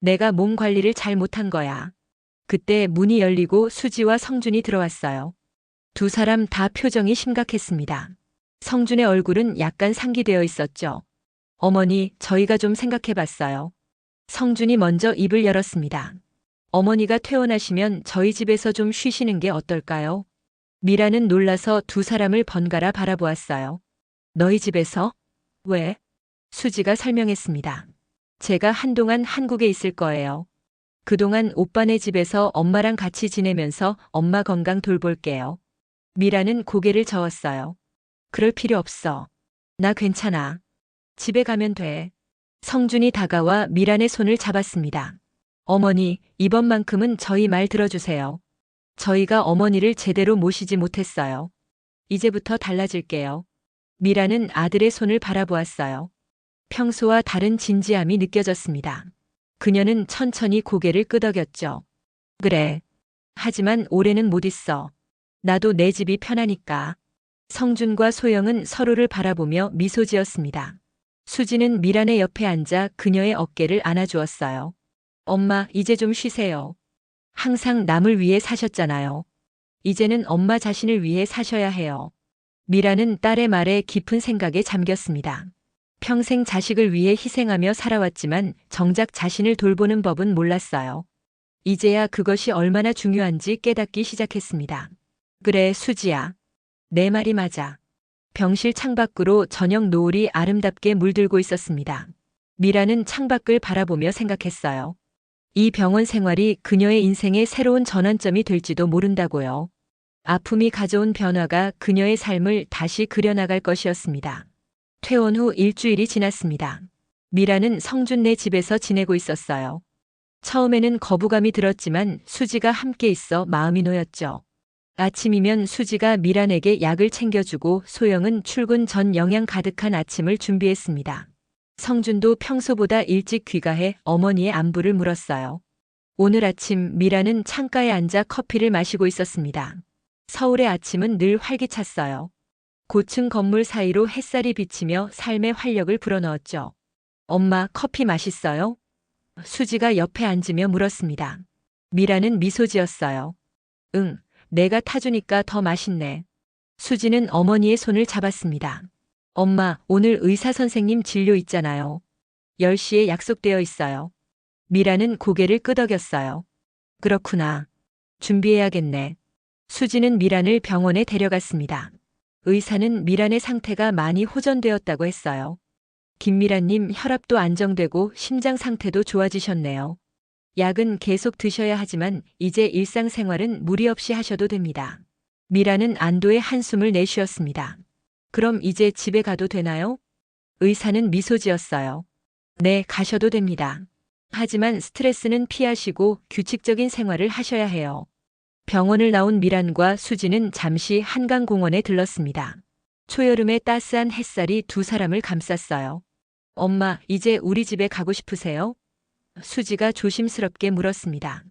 내가 몸 관리를 잘 못한 거야. 그때 문이 열리고 수지와 성준이 들어왔어요. 두 사람 다 표정이 심각했습니다. 성준의 얼굴은 약간 상기되어 있었죠. 어머니, 저희가 좀 생각해 봤어요. 성준이 먼저 입을 열었습니다. 어머니가 퇴원하시면 저희 집에서 좀 쉬시는 게 어떨까요? 미라는 놀라서 두 사람을 번갈아 바라보았어요. 너희 집에서? 왜? 수지가 설명했습니다. 제가 한동안 한국에 있을 거예요. 그동안 오빠네 집에서 엄마랑 같이 지내면서 엄마 건강 돌볼게요. 미라는 고개를 저었어요. 그럴 필요 없어. 나 괜찮아. 집에 가면 돼. 성준이 다가와 미란의 손을 잡았습니다. 어머니, 이번만큼은 저희 말 들어주세요. 저희가 어머니를 제대로 모시지 못했어요. 이제부터 달라질게요. 미라는 아들의 손을 바라보았어요. 평소와 다른 진지함이 느껴졌습니다. 그녀는 천천히 고개를 끄덕였죠. 그래. 하지만 올해는 못 있어. 나도 내 집이 편하니까. 성준과 소영은 서로를 바라보며 미소 지었습니다. 수지는 미란의 옆에 앉아 그녀의 어깨를 안아주었어요. 엄마, 이제 좀 쉬세요. 항상 남을 위해 사셨잖아요. 이제는 엄마 자신을 위해 사셔야 해요. 미라는 딸의 말에 깊은 생각에 잠겼습니다. 평생 자식을 위해 희생하며 살아왔지만 정작 자신을 돌보는 법은 몰랐어요. 이제야 그것이 얼마나 중요한지 깨닫기 시작했습니다. 그래, 수지야. 내 말이 맞아. 병실 창밖으로 저녁 노을이 아름답게 물들고 있었습니다. 미라는 창밖을 바라보며 생각했어요. 이 병원 생활이 그녀의 인생의 새로운 전환점이 될지도 모른다고요. 아픔이 가져온 변화가 그녀의 삶을 다시 그려나갈 것이었습니다. 퇴원 후 일주일이 지났습니다. 미라는 성준네 집에서 지내고 있었어요. 처음에는 거부감이 들었지만 수지가 함께 있어 마음이 놓였죠. 아침이면 수지가 미란에게 약을 챙겨주고 소영은 출근 전 영양 가득한 아침을 준비했습니다. 성준도 평소보다 일찍 귀가해 어머니의 안부를 물었어요. 오늘 아침 미라는 창가에 앉아 커피를 마시고 있었습니다. 서울의 아침은 늘 활기찼어요. 고층 건물 사이로 햇살이 비치며 삶의 활력을 불어넣었죠. 엄마, 커피 맛있어요? 수지가 옆에 앉으며 물었습니다. 미라는 미소 지었어요. 응, 내가 타주니까 더 맛있네. 수지는 어머니의 손을 잡았습니다. 엄마, 오늘 의사 선생님 진료 있잖아요. 10시에 약속되어 있어요. 미라는 고개를 끄덕였어요. 그렇구나. 준비해야겠네. 수지는 미란을 병원에 데려갔습니다. 의사는 미란의 상태가 많이 호전되었다고 했어요. 김미란님 혈압도 안정되고 심장 상태도 좋아지셨네요. 약은 계속 드셔야 하지만 이제 일상생활은 무리 없이 하셔도 됩니다. 미라는 안도의 한숨을 내쉬었습니다. 그럼 이제 집에 가도 되나요? 의사는 미소 지었어요. 네, 가셔도 됩니다. 하지만 스트레스는 피하시고 규칙적인 생활을 하셔야 해요. 병원을 나온 미란과 수지는 잠시 한강공원에 들렀습니다. 초여름의 따스한 햇살이 두 사람을 감쌌어요. 엄마, 이제 우리 집에 가고 싶으세요? 수지가 조심스럽게 물었습니다.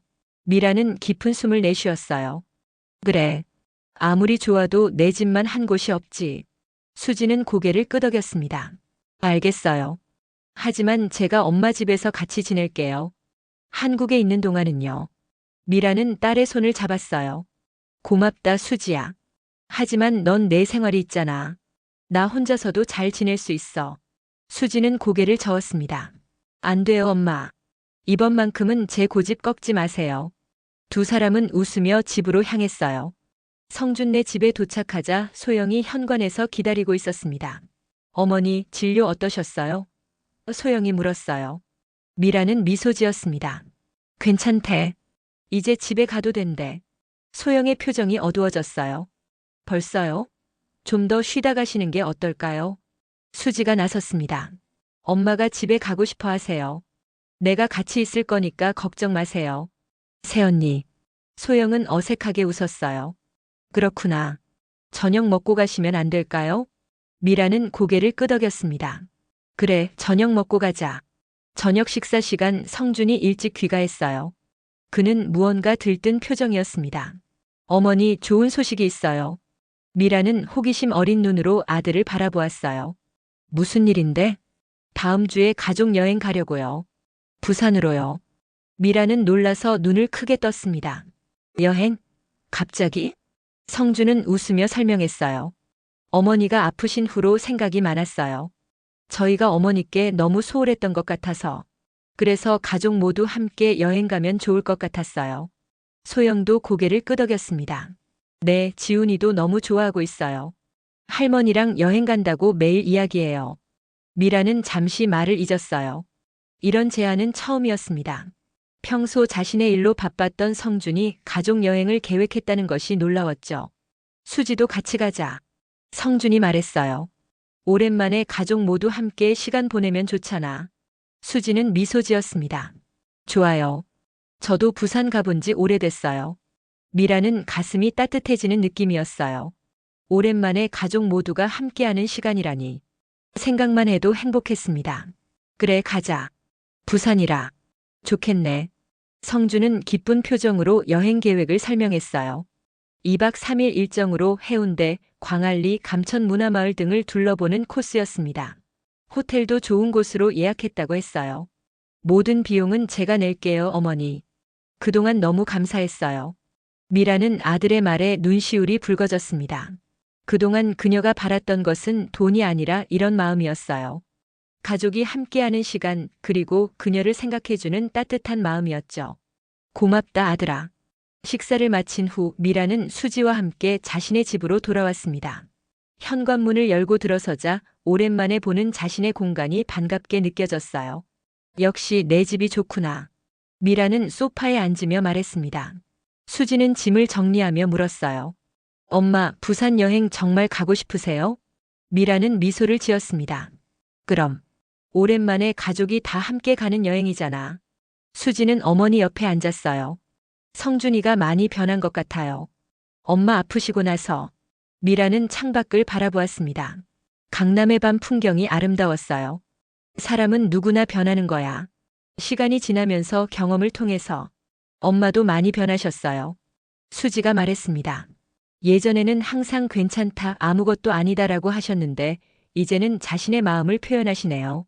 미라는 깊은 숨을 내쉬었어요. 그래. 아무리 좋아도 내 집만 한 곳이 없지. 수지는 고개를 끄덕였습니다. 알겠어요. 하지만 제가 엄마 집에서 같이 지낼게요. 한국에 있는 동안은요. 미라는 딸의 손을 잡았어요. 고맙다, 수지야. 하지만 넌 내 생활이 있잖아. 나 혼자서도 잘 지낼 수 있어. 수지는 고개를 저었습니다. 안 돼요, 엄마. 이번만큼은 제 고집 꺾지 마세요. 두 사람은 웃으며 집으로 향했어요. 성준네 집에 도착하자 소영이 현관에서 기다리고 있었습니다. 어머니, 진료 어떠셨어요? 소영이 물었어요. 미라는 미소 지었습니다. 괜찮대. 이제 집에 가도 된대. 소영의 표정이 어두워졌어요. 벌써요? 좀 더 쉬다 가시는 게 어떨까요? 수지가 나섰습니다. 엄마가 집에 가고 싶어 하세요. 내가 같이 있을 거니까 걱정 마세요. 새언니. 소영은 어색하게 웃었어요. 그렇구나. 저녁 먹고 가시면 안 될까요? 미라는 고개를 끄덕였습니다. 그래, 저녁 먹고 가자. 저녁 식사 시간 성준이 일찍 귀가했어요. 그는 무언가 들뜬 표정이었습니다. 어머니, 좋은 소식이 있어요. 미라는 호기심 어린 눈으로 아들을 바라보았어요. 무슨 일인데? 다음 주에 가족 여행 가려고요. 부산으로요. 미라는 놀라서 눈을 크게 떴습니다. 여행? 갑자기? 성준은 웃으며 설명했어요. 어머니가 아프신 후로 생각이 많았어요. 저희가 어머니께 너무 소홀했던 것 같아서. 그래서 가족 모두 함께 여행 가면 좋을 것 같았어요. 소영도 고개를 끄덕였습니다. 네, 지훈이도 너무 좋아하고 있어요. 할머니랑 여행 간다고 매일 이야기해요. 미라는 잠시 말을 잊었어요. 이런 제안은 처음이었습니다. 평소 자신의 일로 바빴던 성준이 가족 여행을 계획했다는 것이 놀라웠죠. 수지도 같이 가자. 성준이 말했어요. 오랜만에 가족 모두 함께 시간 보내면 좋잖아. 수지는 미소 지었습니다. 좋아요. 저도 부산 가본 지 오래됐어요. 미라는 가슴이 따뜻해지는 느낌이었어요. 오랜만에 가족 모두가 함께하는 시간이라니. 생각만 해도 행복했습니다. 그래, 가자. 부산이라. 좋겠네. 성준은 기쁜 표정으로 여행 계획을 설명했어요. 2박 3일 일정으로 해운대, 광안리, 감천문화마을 등을 둘러보는 코스였습니다. 호텔도 좋은 곳으로 예약했다고 했어요. 모든 비용은 제가 낼게요, 어머니. 그동안 너무 감사했어요. 미라는 아들의 말에 눈시울이 붉어졌습니다. 그동안 그녀가 바랐던 것은 돈이 아니라 이런 마음이었어요. 가족이 함께하는 시간, 그리고 그녀를 생각해주는 따뜻한 마음이었죠. 고맙다, 아들아. 식사를 마친 후 미라는 수지와 함께 자신의 집으로 돌아왔습니다. 현관문을 열고 들어서자 오랜만에 보는 자신의 공간이 반갑게 느껴졌어요. 역시 내 집이 좋구나. 미라는 소파에 앉으며 말했습니다. 수지는 짐을 정리하며 물었어요. 엄마, 부산 여행 정말 가고 싶으세요? 미라는 미소를 지었습니다. 그럼. 오랜만에 가족이 다 함께 가는 여행이잖아. 수지는 어머니 옆에 앉았어요. 성준이가 많이 변한 것 같아요. 엄마 아프시고 나서. 미라는 창밖을 바라보았습니다. 강남의 밤 풍경이 아름다웠어요. 사람은 누구나 변하는 거야. 시간이 지나면서 경험을 통해서. 엄마도 많이 변하셨어요. 수지가 말했습니다. 예전에는 항상 괜찮다, 아무것도 아니다라고 하셨는데 이제는 자신의 마음을 표현하시네요.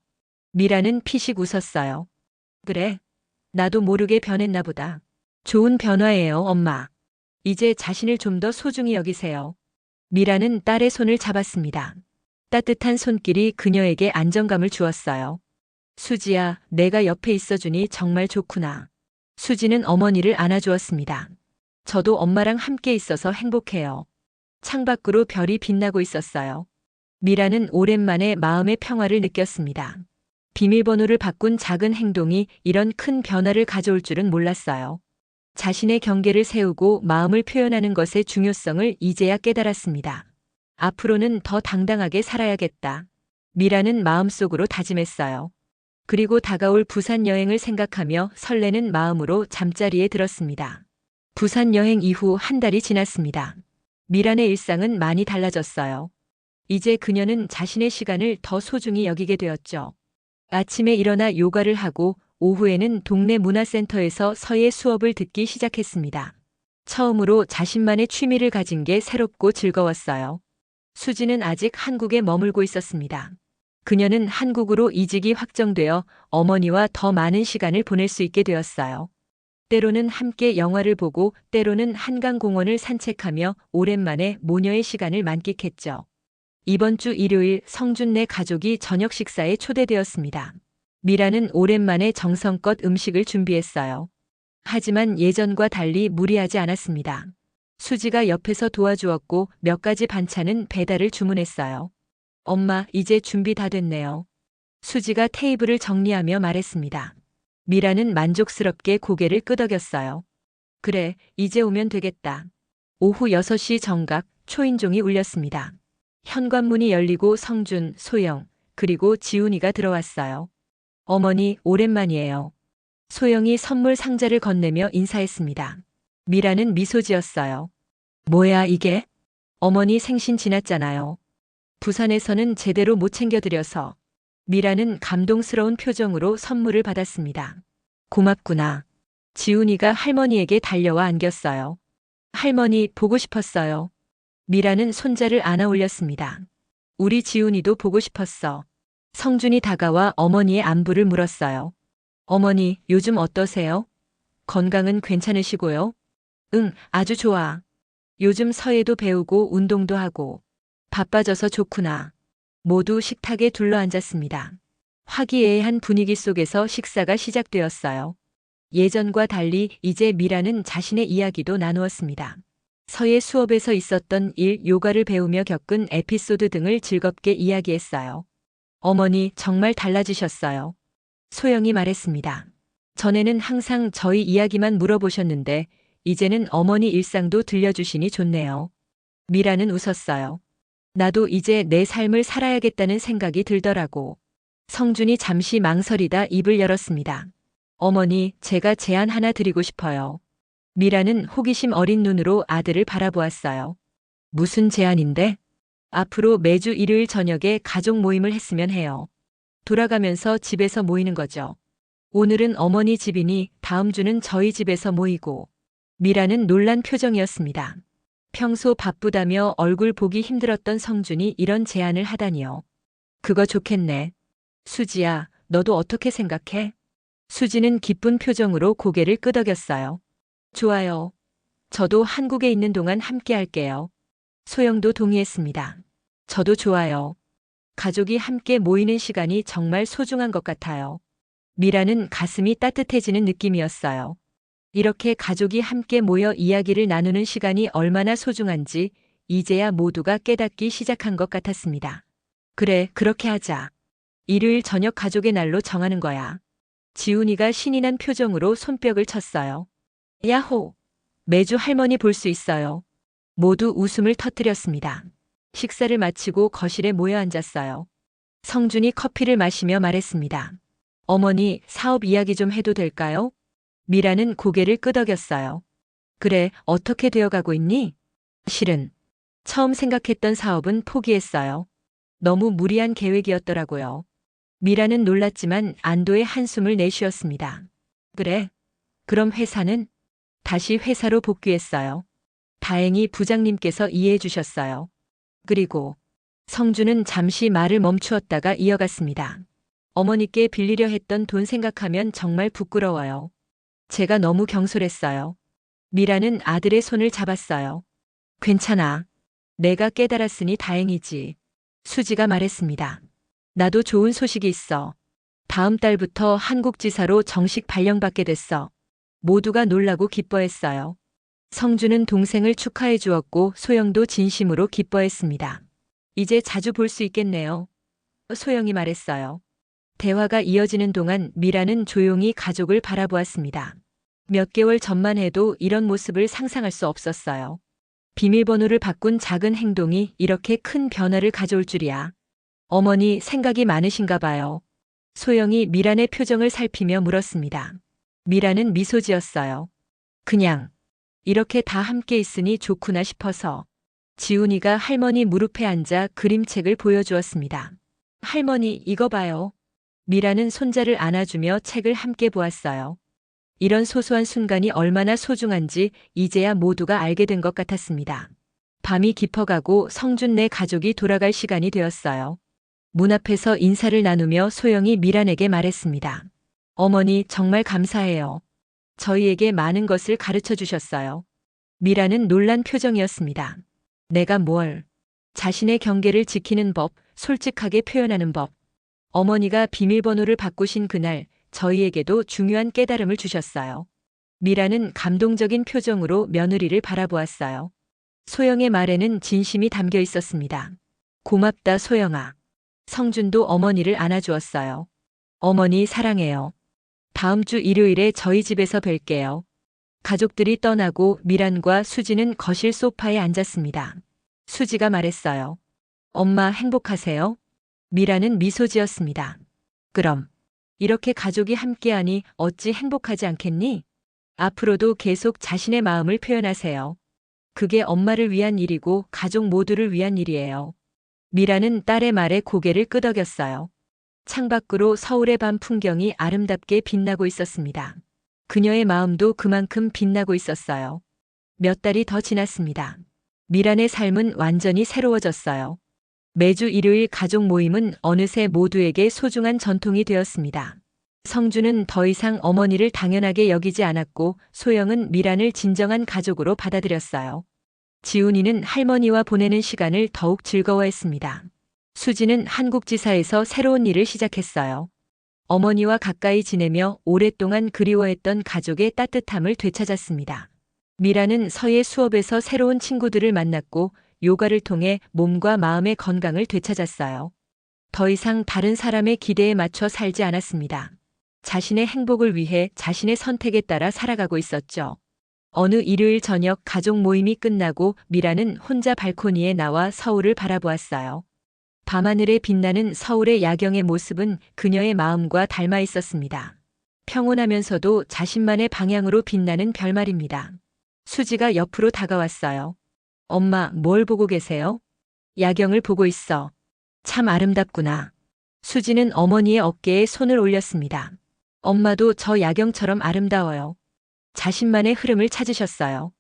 미라는 피식 웃었어요. 그래. 나도 모르게 변했나 보다. 좋은 변화예요, 엄마. 이제 자신을 좀 더 소중히 여기세요. 미라는 딸의 손을 잡았습니다. 따뜻한 손길이 그녀에게 안정감을 주었어요. 수지야, 내가 옆에 있어주니 정말 좋구나. 수지는 어머니를 안아주었습니다. 저도 엄마랑 함께 있어서 행복해요. 창밖으로 별이 빛나고 있었어요. 미라는 오랜만에 마음의 평화를 느꼈습니다. 비밀번호를 바꾼 작은 행동이 이런 큰 변화를 가져올 줄은 몰랐어요. 자신의 경계를 세우고 마음을 표현하는 것의 중요성을 이제야 깨달았습니다. 앞으로는 더 당당하게 살아야겠다. 미라는 마음속으로 다짐했어요. 그리고 다가올 부산 여행을 생각하며 설레는 마음으로 잠자리에 들었습니다. 부산 여행 이후 한 달이 지났습니다. 미란의 일상은 많이 달라졌어요. 이제 그녀는 자신의 시간을 더 소중히 여기게 되었죠. 아침에 일어나 요가를 하고 오후에는 동네 문화센터에서 서예 수업을 듣기 시작했습니다. 처음으로 자신만의 취미를 가진 게 새롭고 즐거웠어요. 수지는 아직 한국에 머물고 있었습니다. 그녀는 한국으로 이직이 확정되어 어머니와 더 많은 시간을 보낼 수 있게 되었어요. 때로는 함께 영화를 보고 때로는 한강공원을 산책하며 오랜만에 모녀의 시간을 만끽했죠. 이번 주 일요일 성준네 가족이 저녁 식사에 초대되었습니다. 미라는 오랜만에 정성껏 음식을 준비했어요. 하지만 예전과 달리 무리하지 않았습니다. 수지가 옆에서 도와주었고 몇 가지 반찬은 배달을 주문했어요. 엄마, 이제 준비 다 됐네요. 수지가 테이블을 정리하며 말했습니다. 미라는 만족스럽게 고개를 끄덕였어요. 그래, 이제 오면 되겠다. 오후 6시 정각 초인종이 울렸습니다. 현관문이 열리고 성준, 소영, 그리고 지훈이가 들어왔어요. 어머니, 오랜만이에요. 소영이 선물 상자를 건네며 인사했습니다. 미라는 미소 지었어요. 뭐야 이게? 어머니 생신 지났잖아요. 부산에서는 제대로 못 챙겨드려서. 미라는 감동스러운 표정으로 선물을 받았습니다. 고맙구나. 지훈이가 할머니에게 달려와 안겼어요. 할머니 보고 싶었어요. 미라는 손자를 안아 올렸습니다. 우리 지훈이도 보고 싶었어. 성준이 다가와 어머니의 안부를 물었어요. 어머니, 요즘 어떠세요? 건강은 괜찮으시고요? 응, 아주 좋아. 요즘 서예도 배우고 운동도 하고. 바빠져서 좋구나. 모두 식탁에 둘러앉았습니다. 화기애애한 분위기 속에서 식사가 시작되었어요. 예전과 달리 이제 미라는 자신의 이야기도 나누었습니다. 서예 수업에서 있었던 일, 요가를 배우며 겪은 에피소드 등을 즐겁게 이야기했어요. 어머니, 정말 달라지셨어요. 소영이 말했습니다. 전에는 항상 저희 이야기만 물어보셨는데 이제는 어머니 일상도 들려주시니 좋네요. 미라는 웃었어요. 나도 이제 내 삶을 살아야겠다는 생각이 들더라고. 성준이 잠시 망설이다 입을 열었습니다. 어머니, 제가 제안 하나 드리고 싶어요. 미라는 호기심 어린 눈으로 아들을 바라보았어요. 무슨 제안인데? 앞으로 매주 일요일 저녁에 가족 모임을 했으면 해요. 돌아가면서 집에서 모이는 거죠. 오늘은 어머니 집이니 다음 주는 저희 집에서 모이고. 미라는 놀란 표정이었습니다. 평소 바쁘다며 얼굴 보기 힘들었던 성준이 이런 제안을 하다니요. 그거 좋겠네. 수지야, 너도 어떻게 생각해? 수지는 기쁜 표정으로 고개를 끄덕였어요. 좋아요. 저도 한국에 있는 동안 함께 할게요. 소영도 동의했습니다. 저도 좋아요. 가족이 함께 모이는 시간이 정말 소중한 것 같아요. 미라는 가슴이 따뜻해지는 느낌이었어요. 이렇게 가족이 함께 모여 이야기를 나누는 시간이 얼마나 소중한지 이제야 모두가 깨닫기 시작한 것 같았습니다. 그래, 그렇게 하자. 일요일 저녁 가족의 날로 정하는 거야. 지훈이가 신이 난 표정으로 손뼉을 쳤어요. 야호! 매주 할머니 볼 수 있어요. 모두 웃음을 터뜨렸습니다. 식사를 마치고 거실에 모여 앉았어요. 성준이 커피를 마시며 말했습니다. 어머니, 사업 이야기 좀 해도 될까요? 미라는 고개를 끄덕였어요. 그래, 어떻게 되어가고 있니? 실은 처음 생각했던 사업은 포기했어요. 너무 무리한 계획이었더라고요. 미라는 놀랐지만 안도의 한숨을 내쉬었습니다. 그래? 그럼 회사는? 다시 회사로 복귀했어요. 다행히 부장님께서 이해해 주셨어요. 그리고 성준은 잠시 말을 멈추었다가 이어갔습니다. 어머니께 빌리려 했던 돈 생각하면 정말 부끄러워요. 제가 너무 경솔했어요. 미라는 아들의 손을 잡았어요. 괜찮아. 내가 깨달았으니 다행이지. 수지가 말했습니다. 나도 좋은 소식이 있어. 다음 달부터 한국지사로 정식 발령받게 됐어. 모두가 놀라고 기뻐했어요. 성준은 동생을 축하해 주었고 소영도 진심으로 기뻐했습니다. 이제 자주 볼 수 있겠네요. 소영이 말했어요. 대화가 이어지는 동안 미라는 조용히 가족을 바라보았습니다. 몇 개월 전만 해도 이런 모습을 상상할 수 없었어요. 비밀번호를 바꾼 작은 행동이 이렇게 큰 변화를 가져올 줄이야. 어머니 생각이 많으신가 봐요. 소영이 미란의 표정을 살피며 물었습니다. 미란은 미소 지었어요. 그냥 이렇게 다 함께 있으니 좋구나 싶어서. 지훈이가 할머니 무릎에 앉아 그림책을 보여주었습니다. 할머니 이거 봐요. 미라는 손자를 안아주며 책을 함께 보았어요. 이런 소소한 순간이 얼마나 소중한지 이제야 모두가 알게 된 것 같았습니다. 밤이 깊어가고 성준네 가족이 돌아갈 시간이 되었어요. 문 앞에서 인사를 나누며 소영이 미란에게 말했습니다. 어머니 정말 감사해요. 저희에게 많은 것을 가르쳐 주셨어요. 미라는 놀란 표정이었습니다. 내가 뭘? 자신의 경계를 지키는 법, 솔직하게 표현하는 법. 어머니가 비밀번호를 바꾸신 그날 저희에게도 중요한 깨달음을 주셨어요. 미라는 감동적인 표정으로 며느리를 바라보았어요. 소영의 말에는 진심이 담겨 있었습니다. 고맙다, 소영아. 성준도 어머니를 안아주었어요. 어머니 사랑해요. 다음 주 일요일에 저희 집에서 뵐게요. 가족들이 떠나고 미란과 수지는 거실 소파에 앉았습니다. 수지가 말했어요. 엄마 행복하세요? 미란은 미소 지었습니다. 그럼. 이렇게 가족이 함께하니 어찌 행복하지 않겠니? 앞으로도 계속 자신의 마음을 표현하세요. 그게 엄마를 위한 일이고 가족 모두를 위한 일이에요. 미라는 딸의 말에 고개를 끄덕였어요. 창밖으로 서울의 밤 풍경이 아름답게 빛나고 있었습니다. 그녀의 마음도 그만큼 빛나고 있었어요. 몇 달이 더 지났습니다. 미란의 삶은 완전히 새로워졌어요. 매주 일요일 가족 모임은 어느새 모두에게 소중한 전통이 되었습니다. 성주는 더 이상 어머니를 당연하게 여기지 않았고 소영은 미란을 진정한 가족으로 받아들였어요. 지훈이는 할머니와 보내는 시간을 더욱 즐거워했습니다. 수지는 한국지사에서 새로운 일을 시작했어요. 어머니와 가까이 지내며 오랫동안 그리워했던 가족의 따뜻함을 되찾았습니다. 미라는 서예 수업에서 새로운 친구들을 만났고 요가를 통해 몸과 마음의 건강을 되찾았어요. 더 이상 다른 사람의 기대에 맞춰 살지 않았습니다. 자신의 행복을 위해 자신의 선택에 따라 살아가고 있었죠. 어느 일요일 저녁 가족 모임이 끝나고 미라는 혼자 발코니에 나와 서울을 바라보았어요. 밤하늘에 빛나는 서울의 야경의 모습은 그녀의 마음과 닮아 있었습니다. 평온하면서도 자신만의 방향으로 빛나는 별말입니다. 수지가 옆으로 다가왔어요. 엄마, 뭘 보고 계세요? 야경을 보고 있어. 참 아름답구나. 수지는 어머니의 어깨에 손을 올렸습니다. 엄마도 저 야경처럼 아름다워요. 자신만의 흐름을 찾으셨어요.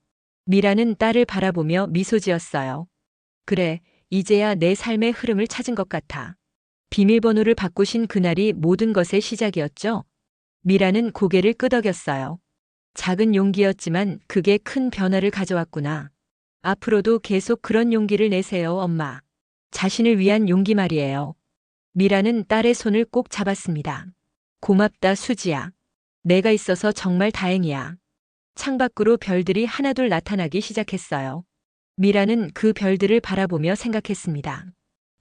미라는 딸을 바라보며 미소 지었어요. 그래, 이제야 내 삶의 흐름을 찾은 것 같아. 비밀번호를 바꾸신 그날이 모든 것의 시작이었죠? 미라는 고개를 끄덕였어요. 작은 용기였지만 그게 큰 변화를 가져왔구나. 앞으로도 계속 그런 용기를 내세요, 엄마. 자신을 위한 용기 말이에요. 미라는 딸의 손을 꼭 잡았습니다. 고맙다, 수지야. 내가 있어서 정말 다행이야. 창밖으로 별들이 하나둘 나타나기 시작했어요. 미라는 그 별들을 바라보며 생각했습니다.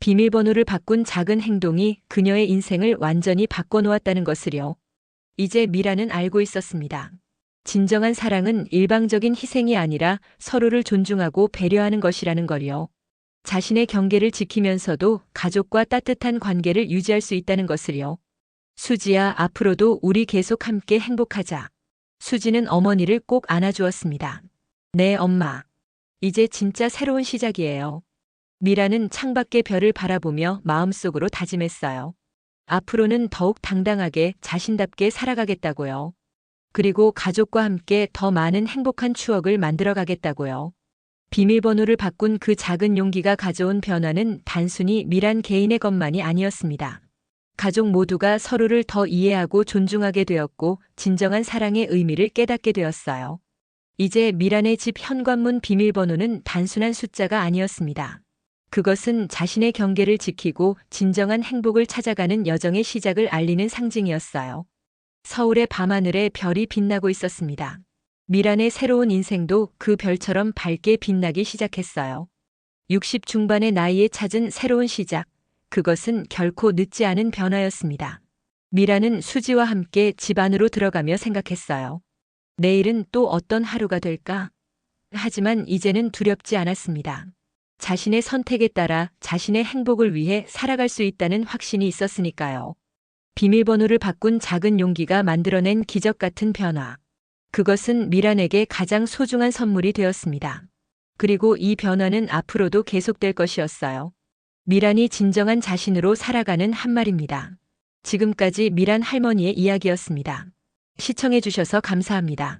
비밀번호를 바꾼 작은 행동이 그녀의 인생을 완전히 바꿔놓았다는 것을요. 이제 미라는 알고 있었습니다. 진정한 사랑은 일방적인 희생이 아니라 서로를 존중하고 배려하는 것이라는 걸요. 자신의 경계를 지키면서도 가족과 따뜻한 관계를 유지할 수 있다는 것을요. 수지야, 앞으로도 우리 계속 함께 행복하자. 수지는 어머니를 꼭 안아주었습니다. 네, 엄마. 이제 진짜 새로운 시작이에요. 미라는 창밖의 별을 바라보며 마음속으로 다짐했어요. 앞으로는 더욱 당당하게 자신답게 살아가겠다고요. 그리고 가족과 함께 더 많은 행복한 추억을 만들어 가겠다고요. 비밀번호를 바꾼 그 작은 용기가 가져온 변화는 단순히 미란 개인의 것만이 아니었습니다. 가족 모두가 서로를 더 이해하고 존중하게 되었고 진정한 사랑의 의미를 깨닫게 되었어요. 이제 미란의 집 현관문 비밀번호는 단순한 숫자가 아니었습니다. 그것은 자신의 경계를 지키고 진정한 행복을 찾아가는 여정의 시작을 알리는 상징이었어요. 서울의 밤하늘에 별이 빛나고 있었습니다. 미란의 새로운 인생도 그 별처럼 밝게 빛나기 시작했어요. 60 중반의 나이에 찾은 새로운 시작, 그것은 결코 늦지 않은 변화였습니다. 미라는 수지와 함께 집 안으로 들어가며 생각했어요. 내일은 또 어떤 하루가 될까? 하지만 이제는 두렵지 않았습니다. 자신의 선택에 따라 자신의 행복을 위해 살아갈 수 있다는 확신이 있었으니까요. 비밀번호를 바꾼 작은 용기가 만들어낸 기적 같은 변화. 그것은 미란에게 가장 소중한 선물이 되었습니다. 그리고 이 변화는 앞으로도 계속될 것이었어요. 미란이 진정한 자신으로 살아가는 한말입니다. 지금까지 미란 할머니의 이야기였습니다. 시청해 주셔서 감사합니다.